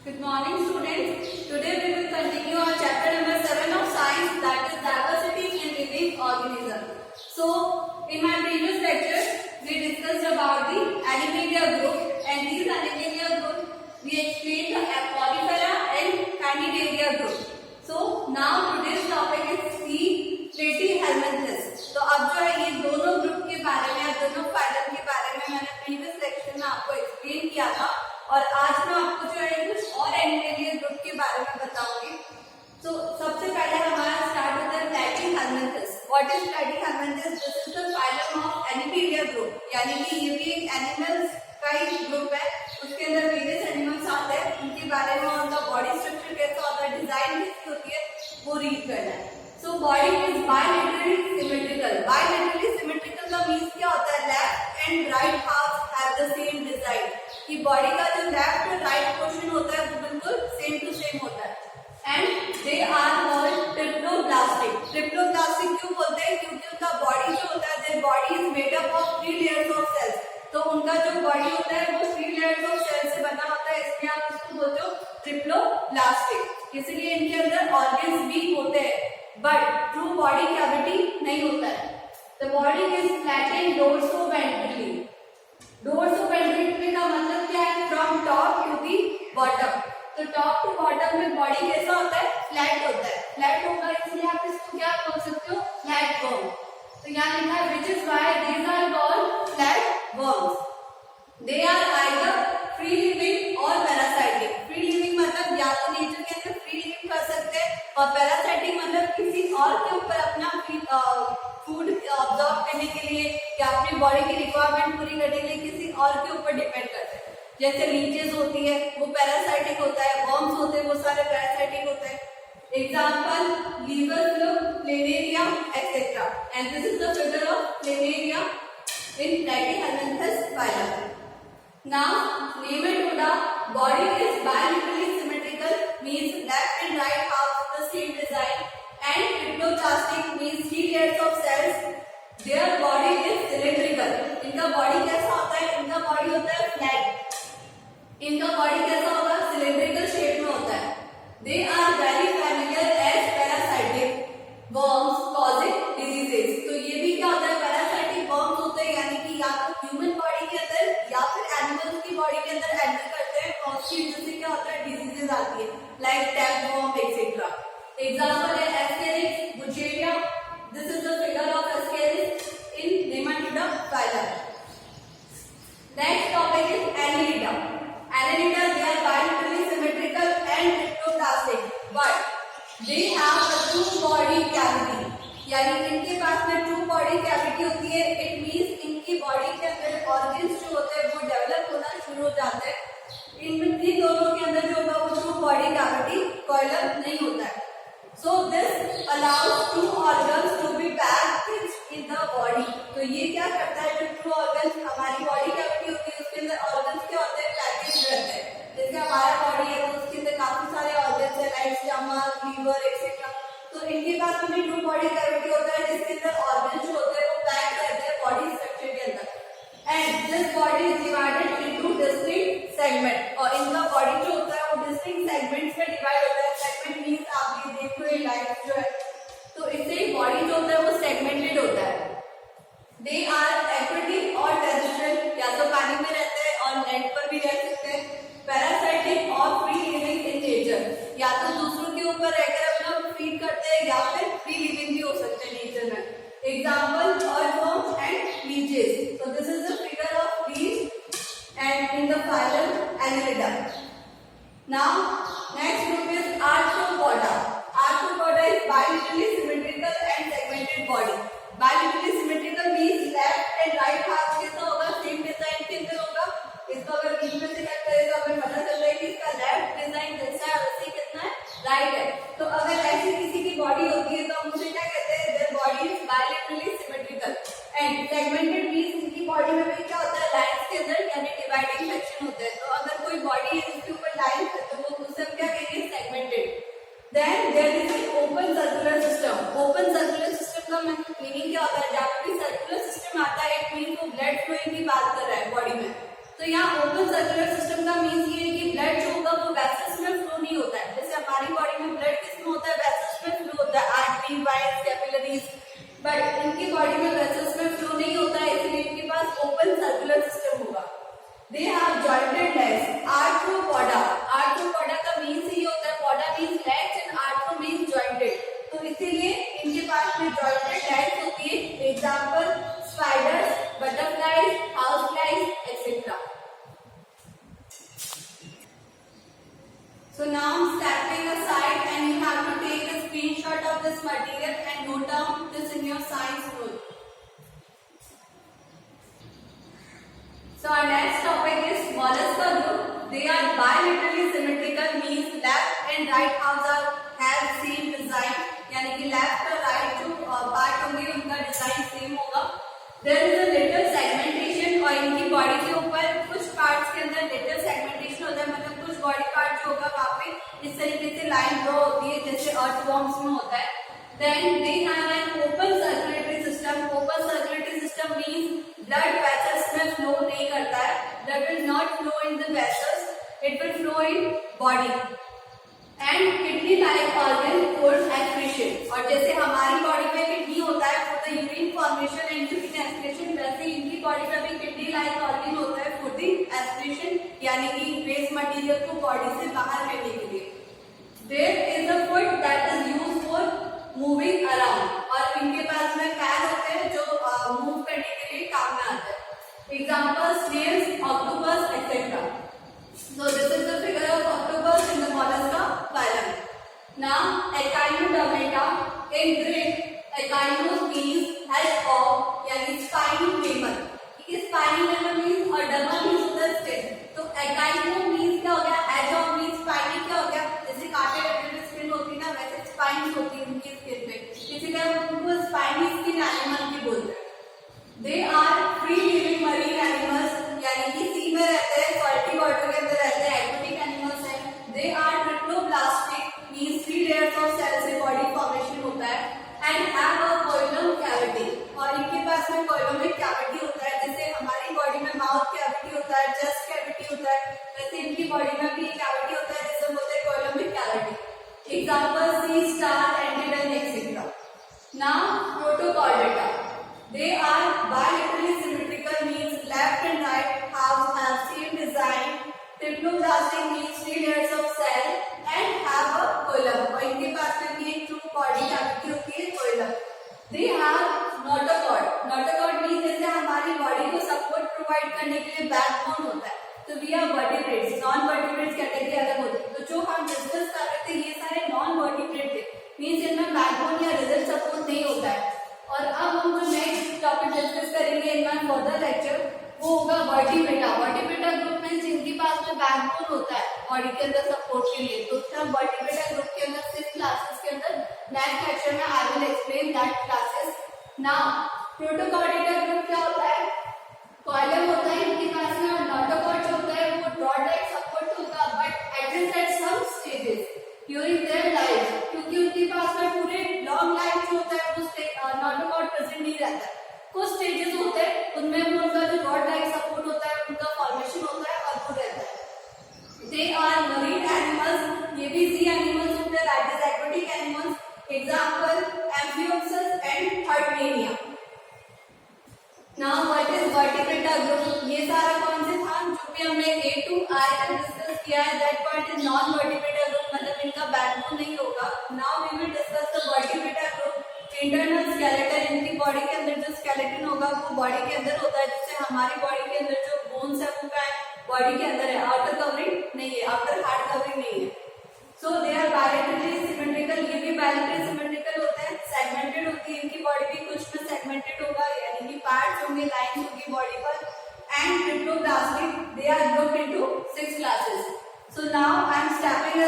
Good morning, students. Today we will continue our chapter number 7 of science, that is diversity in living organisms. So, in my previous lecture, we discussed about the Animalia group, and these Animalia group we explained the Polyphera and Canidaria group. So, now today's topic is the Platyhelminthes. तो अब जो है ये दोनों group के बारे में, दोनों फाइलम के बारे में मैंने प्रीवियस लेक्चर में आपको एक्सप्लेन किया था, और आज मैं आपको जो है कुछ और एनिमेलिया ग्रुप के बारे में बताऊंगी। तो सबसे पहले हमारा स्टार्ट होता है platyhelminthes. What is platyhelminthes? This is the phylum of animalia group, यानी कि ये भी एक एनिमल्स का ही ग्रुप है। उसके अंदर वेरियस एनिमल्स आते हैं, उनके बारे में, उनका बॉडी स्ट्रक्चर कैसा होता है, डिजाइन कैसी होती है, वो रीड करना है। So body is bilaterally symmetrical. Bilaterally symmetrical का मीन्स क्या होता है? Left and right half have the same design, कि बॉडी का जो लेफ्ट और राइट पोर्शन होता है वो बिल्कुल सेम टू सेम होता है। And they are called triploblastic. Triploblastic क्यों बोलते हैं? क्योंकि उनका बॉडी जो होता है, their body is made up of 3 layers of cells. तो उनका जो बॉडी होता है वो 3 लेयर्स ऑफ सेल्स से बना होता है, इसलिए आप इसको बोलते हो ट्रिप्लोब्लास्टिक। इसलिए इनके अंदर ऑर्गन्स भी होते हैं, बट ट्रू बॉडी कैविटी नहीं होता है। The body is flattened dorsoventrally. Dorsoventrally का मतलब क्या है? From top to the bottom. तो टॉप टू बॉटम में बॉडी कैसा होता है? फ्लैट होता है। फ्लैट होगा, इसलिए आप इसको क्या बोल सकते हो? Flat worm. तो यहाँ लिखा है which is why these are called flat worms. They are either free living और पैरासाइटिक। फ्री लिविंग मतलब या तो नेचर के अंदर फ्री लिविंग कर सकते हैं, और पैरासाइटिक मतलब किसी और के ऊपर अपना फूड ऑब्जॉर्व करने के लिए या अपनी बॉडी की रिक्वायरमेंट पूरी करने के लिए किसी और के ऊपर डिपेंड करते हैं। जैसे लीचेस होती है वो पैरासाइटिक होता है, वर्म्स होते हैं वो सारे पैरासाइटिक होते हैं। Example liver fluke, planaria etcetera, and this is the figure of planaria in platyhelminthes phylum. Now, Nematode body is bilaterally symmetrical, means left and right half of the same design, and triploblastic means 3 layers of cells. Their body is cylindrical. इनका body कैसा होता है? इनका body होता है flat. इनका body कैसा होगा? सिलेंड्रिकल शेप में होता है। They are very familiar as parasitic worms causing diseases. तो ये भी क्या होता है? पैरासाइटिक वर्म्स होते हैं, यानी कि या तो ह्यूमन बॉडी के अंदर या फिर एनिमल्स की बॉडी के अंदर एंटर करते हैं, और उसकी वजह से क्या होता है? डिजीजेस आती है, लाइक टैपवर्म एक्सेट्रा। एग्जांपल है ascaris, wuchereria. This is the figure of ascaris in nematoda phylum. Next topic is annelida. Annelida they are bilaterally symmetrical and triploblastic, but they have a true body cavity, यानी इनके पास में true body cavity होती है। It means इनकी body के अंदर organs जो होते हैं वो डेवलप होना शुरू हो जाते हैं। इन दोनों के अंदर जो होगा वो ट्रू बॉडी कैविटी कोइलम नहीं होता है। So this allows true organs to be packed in the body. तो ये क्या करता है? जो ट्रू ऑर्गन्स हमारी बॉडी कैविटी होती है उसके अंदर ऑर्गन्स क्या होते हैं? पैकेज रहते हैं। जैसे हमारा बॉडी है तो उसके अंदर काफी सारे ऑर्गन्स है, लाइक स्टमक, लीवर एक्सेट्रा। तो इनके पास में ट्रू बॉडी कैविटी होता है जिसके अंदर ऑर्गन्स जो होते हैं वो पैक रहते हैं बॉडी स्ट्रक्चर के अंदर। And this body is divided into distinct segment, और इनका बॉडी जो होता है वो डिस्टिंक्ट सेगमेंट्स में डिवाइड होता है। सेगमेंट मींस आप ये देखो ये लाइन जो है, तो इससे बॉडी जो होता है वो सेगमेंटेड होता है। दे आर एक्वेटिक और टेरेस्ट्रियल, या तो पानी में रहते हैं और लैंड पर भी रह सकते हैं। पैरासाइटिक और फ्री लिविंग इन नेचर, या तो दूसरों के ऊपर रहकर अपना फीड करते हैं या फिर फ्री लिविंग भी हो सकते हैं नेचर में। Example earthworms and leeches. So this is the figure of leech and in the phylum Annelida. Now next group is Arthropoda. Arthropoda is bilaterally symmetrical and segmented body. Bilaterally symmetrical means left and right half कैसा होगा? Same design के अंदर होगा। इसको अगर बीच में से cut करें तो हमें पता चल रहा है कि इसका लेफ्ट डिजाइन जैसा है वैसे कितना है? राइट है। तो अगर ऐसी किसी की बॉडी होती है तो हम उसे क्या कहते हैं? There body is bilaterally symmetrical and segmented means इनकी बॉडी में भी क्या होता है? लाइंस के अंदर यानी डिवाइडिंग सेक्शन होते हैं। तो अगर कोई बॉडी है जिसके ऊपर लाइंस है तो वो उसे हम क्या कहेंगे? Segmented. Then there is an open circular system. Open circular system का मीनिंग क्या होता है? जब भी सर्कुलर सिस्टम आता है इट मींस वो ब्लड फ्लोइंग की बात कर रहा है बॉडी में। तो यहाँ ओपन सर्कुलर सिस्टम का मीन्स ये है कि ब्लड जो होगा वो vessels vein wise capillaries, but इनकी बॉडी में वेसल्स में फ्लो नहीं होता है, इसलिए इनके पास ओपन सर्कुलर सिस्टम होगा। They have jointed legs, arthropoda. Arthropoda का मीन्स ही होता है, पोडा means legs and arthro means jointed, तो इसीलिए इनके पास में जॉइंटेड लेग्स होती है। Example spiders, butterflies, house flies etcetera. So now I'm stepping aside and you have to take a screenshot of this material and note down this in your science note. So our next topic is mollusca group. They are bilaterally symmetrical, means left and right halves have same design. यानी कि left और right जो part होंगे उनका design same होगा। There is a little segmentation और इनकी body के ऊपर कुछ पार्ट्स के अंदर little segmentation होता है, मतलब कुछ बॉडी पार्ट जो होगा वहाँ पे इस तरीके से लाइन ड्रॉ होती है जैसे अर्थवॉर्म्स में होता है। Then they have an open circulatory system. Open circulatory system means blood vessels में flow नहीं करता है, blood will not flow in the vessels, it will flow in body. And kidney like organ for excretion. और जैसे हमारी body में kidney होता है for the urine formation and urine excretion, वैसे इनकी बॉडी में भी किडनी like organ होता है for the excretion, यानी कि वेस्ट मटेरियल को बॉडी से बाहर करने के लिए। There is a foot that is used for moving around, और इनके पास में पैर होते हैं जो मूव करने के लिए काम में आते हैं। Example snails, octopus, etc. So this is the figure of octopus in the mollusca phylum. Now echinodermata in Greek, echino means head of, यानी spiny mammal. ये spiny mammal means और derma means the skin. तो echino means क्या हो गया, head of means spiny क्या हो गया, जैसे कांटे वाली स्किन होती है ना वैसे स्पाइन्स होती है उनकी स्किन पे, इसीलिए हम उनको स्पाइनी स्किन एनिमल भी बोलते हैं। They are free living marine animals, यानी कि सी में रहते हैं, सॉल्टी वाटर के अंदर रहते हैं, एक्वेटिक एनिमल्स हैं। They are triploblastic, means 3 layers of cells से बॉडी फॉर्मेशन होता है, and have a coelom cavity, और इनके पास में कोइलोमिक कैविटी होता है, जैसे हमारी बॉडी में माउथ कैविटी होता है, चेस्ट कैविटी होता है, वैसे इनकी बॉडी में भी कैविटी होता है जिसे बोलते हैं coelomic cavity. Example sea star, antedon etcetera. Now protochordata. They are bilaterally symmetrical, means left and right halves have same design. Triploblastic means 3 layers of cell and have a coelom, और इनके पास में भी एक true body cavity होती है coelom. They have notochord. Notochord means जैसे हमारी body को सपोर्ट प्रोवाइड करने के लिए बैकबोन होता है, तो we are vertebrates. Non vertebrates category अलग होती है, तो जो हम डिस्कस कर रहे थे ये सारे नॉन वर्टिब्रेट थे, मीन्स इनमें बैकबोन या रिजल्ट सपोर्ट नहीं होता है। और अब हम जो नेक्स्ट टॉपिक डिस्कस करेंगे इन माय फर्दर लेक्चर वो होगा वर्टिब्रेटा। वर्टिब्रेटा ग्रुप में जिनके पास में बैकबोन होता है बॉडी के अंदर सपोर्ट के लिए, तो सब वर्टिब्रेटा ग्रुप के अंदर 6 क्लासेस के अंदर नेक्स्ट लेक्चर में I will explain that classes. Now Protochordata group क्या होता है, कॉलम होता है इनके पास में, और नोटोकॉर्ड जो होता है वो रॉड लाइक सपोर्ट होगा, but adjust at some stages during their life, क्योंकि उनके पास में पूरे लॉन्ग लाइफ जो होता है वो नोटोकॉर्ड प्रेजेंट नहीं रहता है, कुछ स्टेजेस होते हैं उनमें वो उनका जो रॉड लाइक सपोर्ट होता है उनका फॉर्मेशन होता है और वो रहता है। दे आर मरीन एनिमल्स, ये भी सी एनिमल्स होते हैं, that is aquatic animals. Example amphioxus and Herdmania. Now what is vertebrata group, ये सारा कौन से था जो भी हमने A to I तक डिस्कस किया है, that point is non vertebrata group, मतलब इनका बैकबोन नहीं होगा। Now we will discuss the vertebrata group. Internal skeleton, इनकी बॉडी के अंदर जो स्केलेटन होगा वो बॉडी के अंदर होता है, जैसे हमारी बॉडी के अंदर जो बोन्स है वो क्या है बॉडी के अंदर है, आउटर कवरिंग नहीं है, आउटर हार्ड कवरिंग नहीं है। सो दे आर बायलैटरली सिमेट्रिकल, ये भी बायलैटरली सिमेट्रिकल होते हैं, सेगमेंटेड होती है इनकी बॉडी भी, कुछ में सेगमेंटेड होगा यानी कि पार्ट्स होंगे, लाइंस होगी बॉडी पर। And triploblastic, they are grouped into 6 classes. So now I am stepping